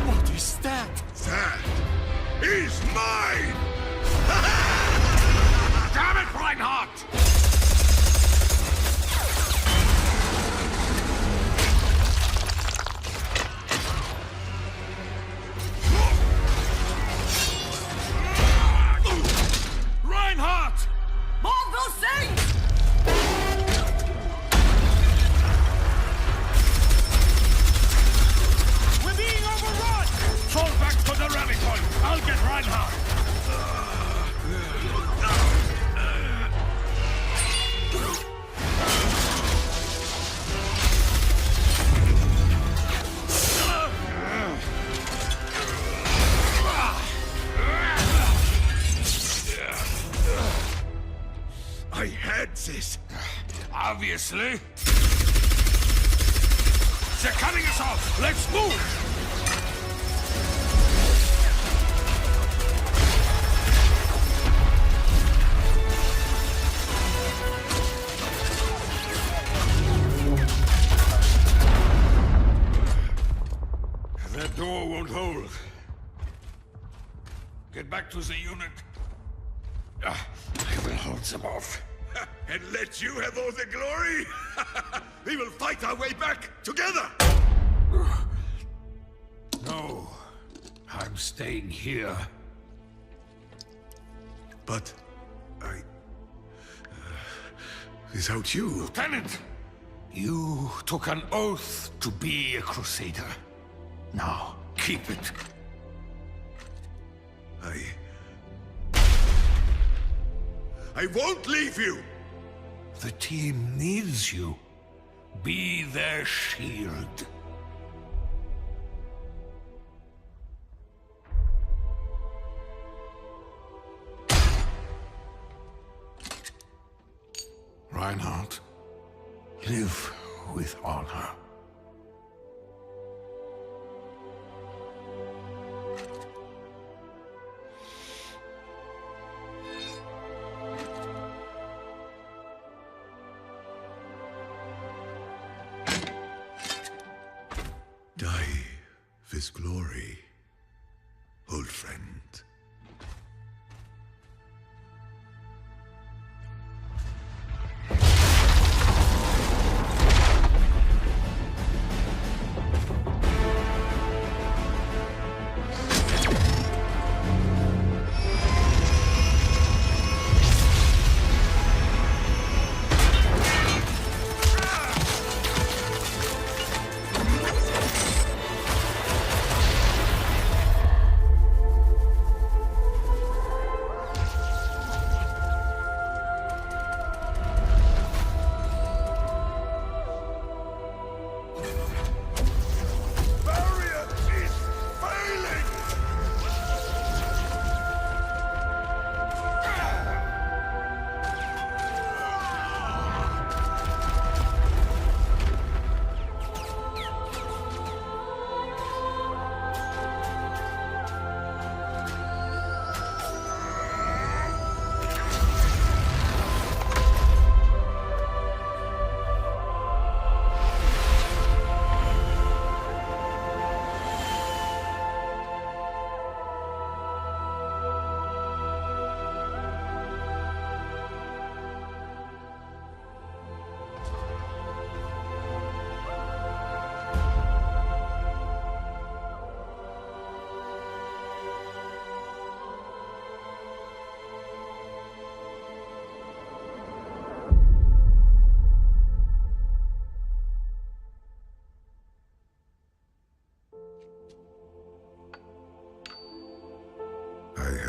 S1: What is that?
S15: That is mine!
S6: Damn it, Reinhardt! Reinhardt!
S3: Mongol Saints!
S6: We're being overrun! Fall back to the rally point. I'll get Reinhardt.
S15: I had this.
S6: Obviously. They're cutting us off. Let's move! That door won't hold. Get back to the unit. I will hold them off.
S15: And let you have all the glory? We will fight our way back together!
S6: No. I'm staying here.
S15: But without you...
S6: Lieutenant! You took an oath to be a crusader. Now, keep it.
S15: I won't leave you!
S6: The team needs you. Be their shield. Reinhardt, live with honor.
S15: Die with glory, old friend.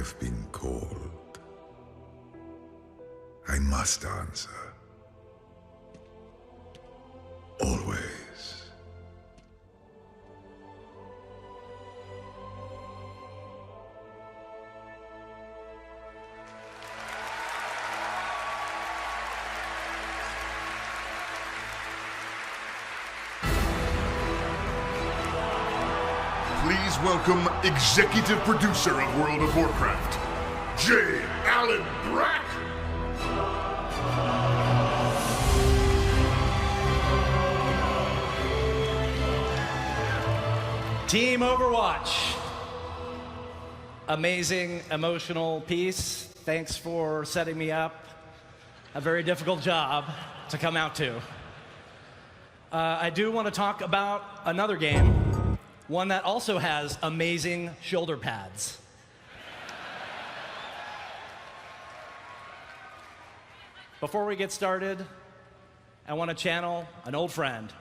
S4: have been called. I must answer. Always.
S16: Please welcome executive producer of World of Warcraft, J. Allen Brack.
S9: Team Overwatch. Amazing, emotional piece. Thanks for setting me up. A very difficult job to come out to. I do want to talk about another game, one that also has amazing shoulder pads. Before we get started, I want to channel an old friend.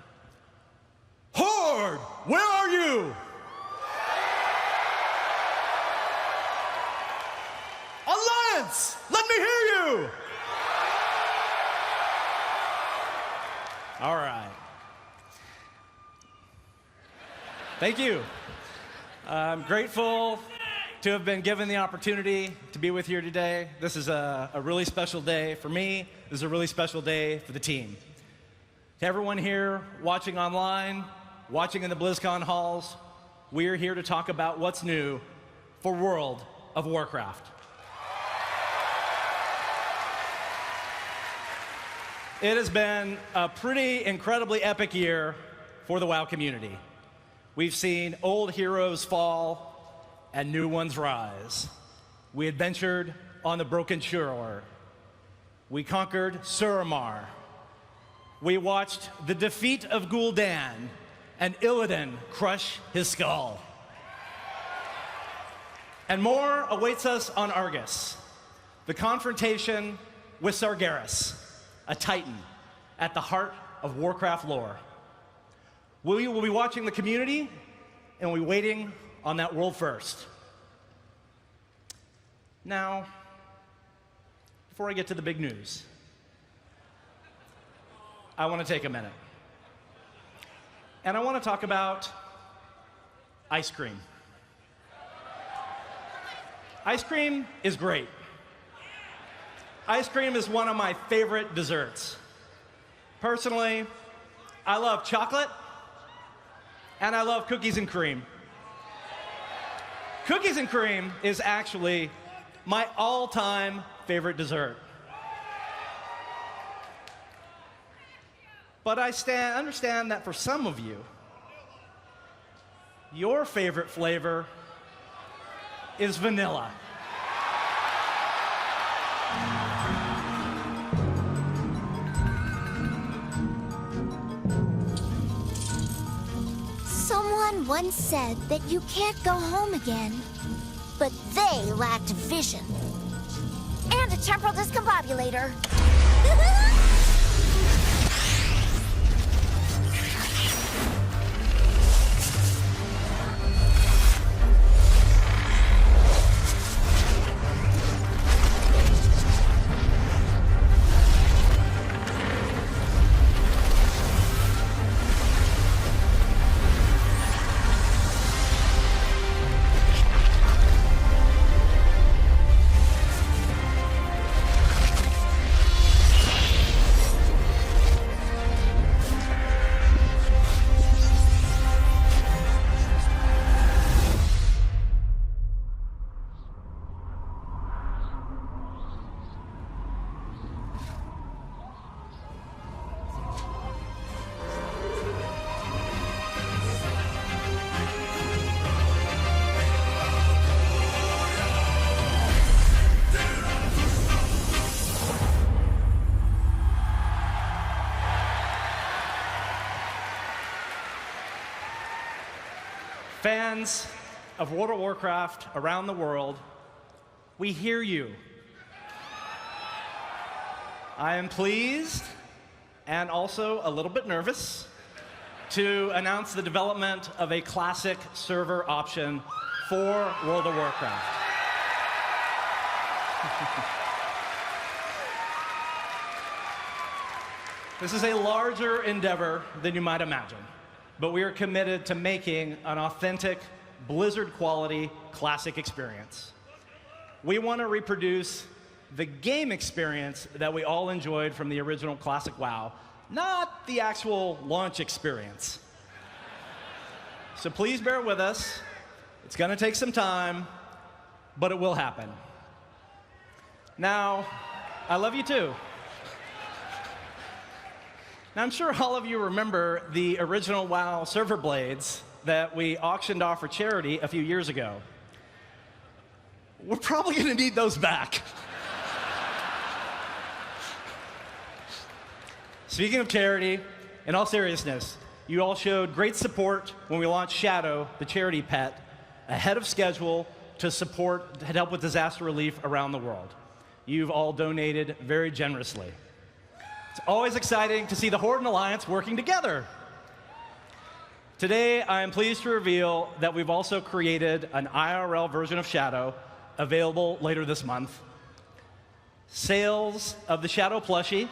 S9: Horde, where are you? Alliance, let me hear you! All right. Thank you. I'm grateful to have been given the opportunity to be with you today. This is a really special day for me. This is a really special day for the team. To everyone here watching online, watching in the BlizzCon halls, we're here to talk about what's new for World of Warcraft. It has been a pretty incredibly epic year for the WoW community. We've seen old heroes fall and new ones rise. We adventured on the Broken Shore. We conquered Suramar. We watched the defeat of Gul'dan and Illidan crush his skull. And more awaits us on Argus, the confrontation with Sargeras, a titan at the heart of Warcraft lore. We will be watching the community, and we'll be waiting on that world first. Now, before I get to the big news, I want to take a minute. And I want to talk about ice cream. Ice cream is great. Ice cream is one of my favorite desserts. Personally, I love chocolate, and I love cookies and cream. Cookies and cream is actually my all-time favorite dessert. But I understand that for some of you, your favorite flavor is vanilla.
S11: Someone once said that you can't go home again, but they lacked vision. And a temporal discombobulator.
S9: Fans of World of Warcraft around the world, we hear you. I am pleased and also a little bit nervous to announce the development of a classic server option for World of Warcraft. This is a larger endeavor than you might imagine, but we are committed to making an authentic, Blizzard-quality classic experience. We want to reproduce the game experience that we all enjoyed from the original classic WoW, not the actual launch experience. So please bear with us. It's going to take some time, but it will happen. Now, I love you too. Now, I'm sure all of you remember the original WoW server blades that we auctioned off for charity a few years ago. We're probably going to need those back. Speaking of charity, in all seriousness, you all showed great support when we launched Shadow, the charity pet, ahead of schedule to help with disaster relief around the world. You've all donated very generously. It's always exciting to see the Horde and Alliance working together. Today, I am pleased to reveal that we've also created an IRL version of Shadow available later this month. Sales of the Shadow plushie,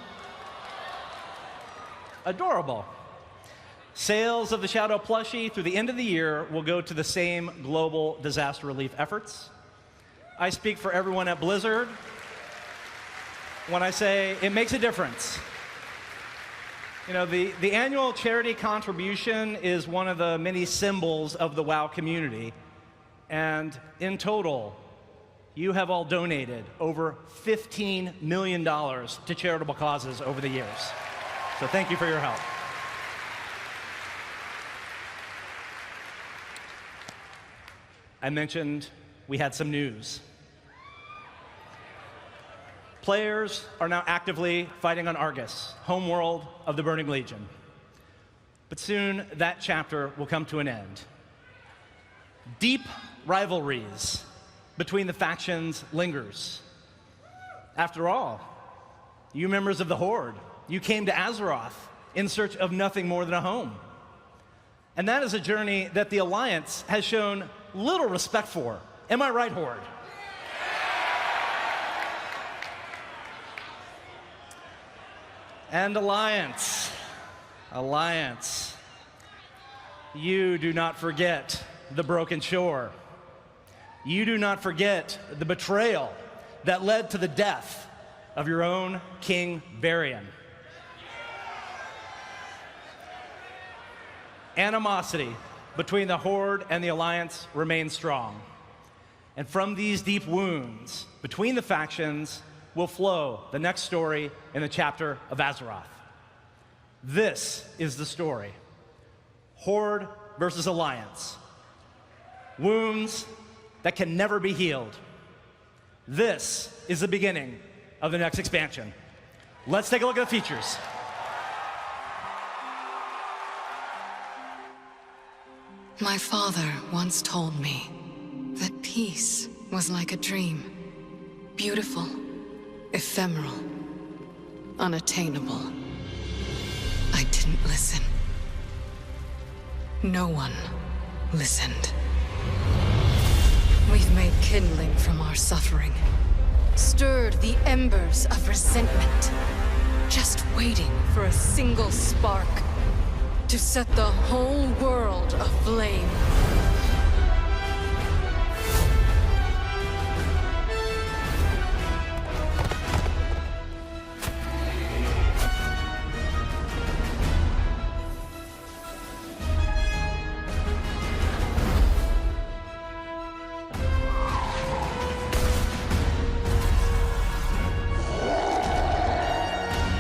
S9: adorable. Sales of the Shadow plushie through the end of the year will go to the same global disaster relief efforts. I speak for everyone at Blizzard when I say it makes a difference. You know, the annual charity contribution is one of the many symbols of the WoW community. And in total, you have all donated over $15 million to charitable causes over the years. So thank you for your help. I mentioned we had some news. Players are now actively fighting on Argus, homeworld of the Burning Legion. But soon, that chapter will come to an end. Deep rivalries between the factions lingers. After all, you members of the Horde, you came to Azeroth in search of nothing more than a home. And that is a journey that the Alliance has shown little respect for. Am I right, Horde? And Alliance, you do not forget the broken shore. You do not forget the betrayal that led to the death of your own King Varian. Animosity between the Horde and the Alliance remains strong. And from these deep wounds between the factions will flow the next story in the chapter of Azeroth. This is the story. Horde versus Alliance. Wounds that can never be healed. This is the beginning of the next expansion. Let's take a look at the features.
S2: My father once told me that peace was like a dream. Beautiful, ephemeral, unattainable. I didn't listen. No one listened. We've made kindling from our suffering, stirred the embers of resentment, just waiting for a single spark to set the whole world aflame.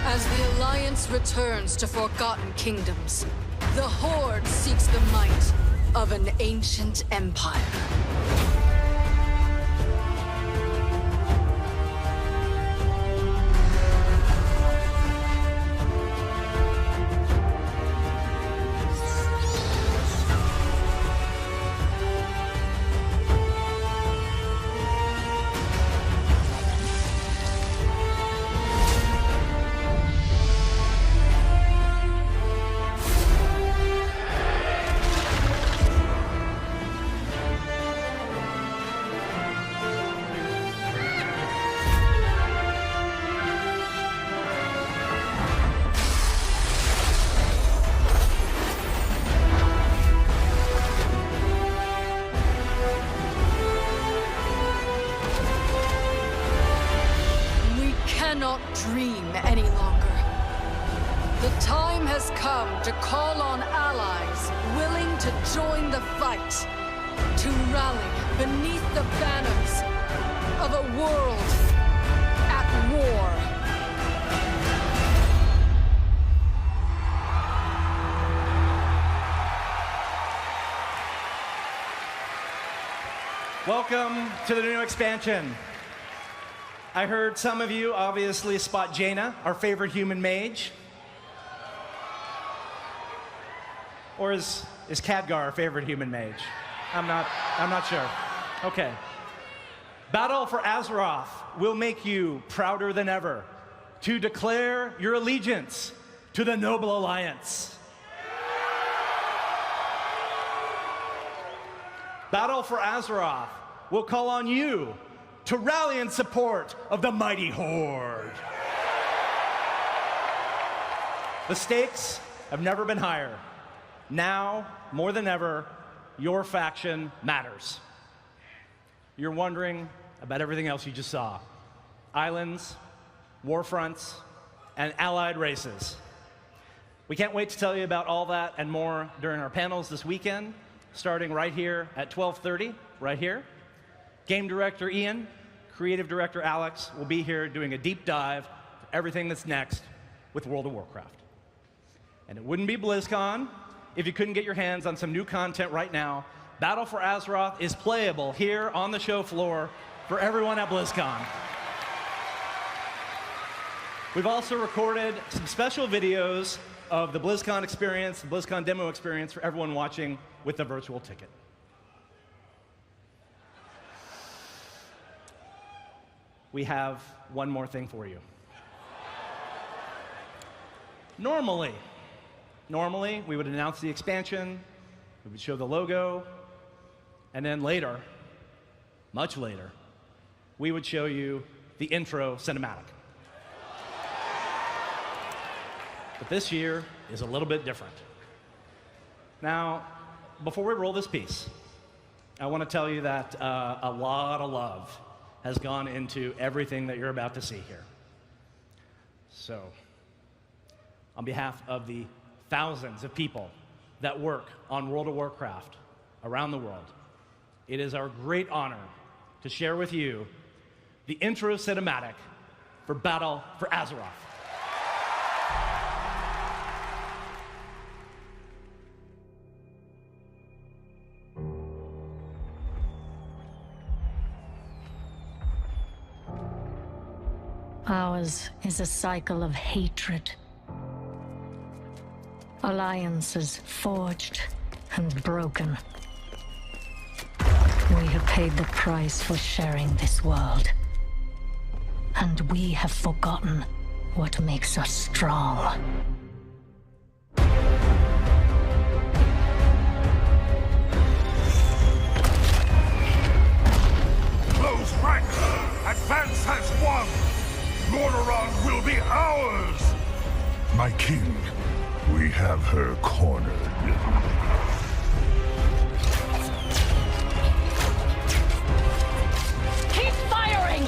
S2: As the Alliance returns to forgotten kingdoms, the Horde seeks the might of an ancient empire. dream any longer. The time has come to call on allies willing to join the fight, to rally beneath the banners of a world at war.
S9: Welcome to the new expansion. I heard some of you obviously spot Jaina, our favorite human mage. Or is Khadgar our favorite human mage? I'm not sure. Okay. Battle for Azeroth will make you prouder than ever to declare your allegiance to the Noble Alliance. Battle for Azeroth will call on you to rally in support of the mighty Horde. The stakes have never been higher. Now, more than ever, your faction matters. You're wondering about everything else you just saw. Islands, war fronts, and allied races. We can't wait to tell you about all that and more during our panels this weekend, starting right here at 12:30, right here. Game director Ian, creative director Alex will be here doing a deep dive for everything that's next with World of Warcraft. And it wouldn't be BlizzCon if you couldn't get your hands on some new content right now. Battle for Azeroth is playable here on the show floor for everyone at BlizzCon. We've also recorded some special videos of the BlizzCon experience, the BlizzCon demo experience for everyone watching with the virtual ticket. We have one more thing for you. Normally, we would announce the expansion, we would show the logo, and then later, much later, we would show you the intro cinematic. But this year is a little bit different. Now, before we roll this piece, I want to tell you that a lot of love has gone into everything that you're about to see here. So, on behalf of the thousands of people that work on World of Warcraft around the world, it is our great honor to share with you the intro cinematic for Battle for Azeroth.
S10: Ours is a cycle of hatred. Alliances forged and broken. We have paid the price for sharing this world. And we have forgotten what makes us strong.
S16: Close ranks! Advance has won! Lordaeron will be ours!
S4: My king, we have her cornered.
S10: Keep firing!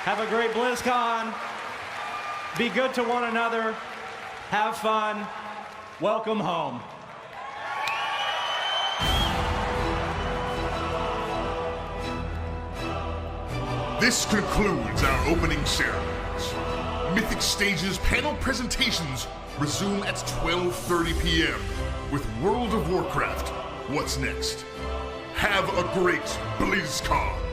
S9: Have a great BlizzCon. Be good to one another. Have fun. Welcome home.
S16: This concludes our opening ceremonies. Mythic Stage's panel presentations resume at 12:30 p.m. with World of Warcraft. What's next? Have a great BlizzCon.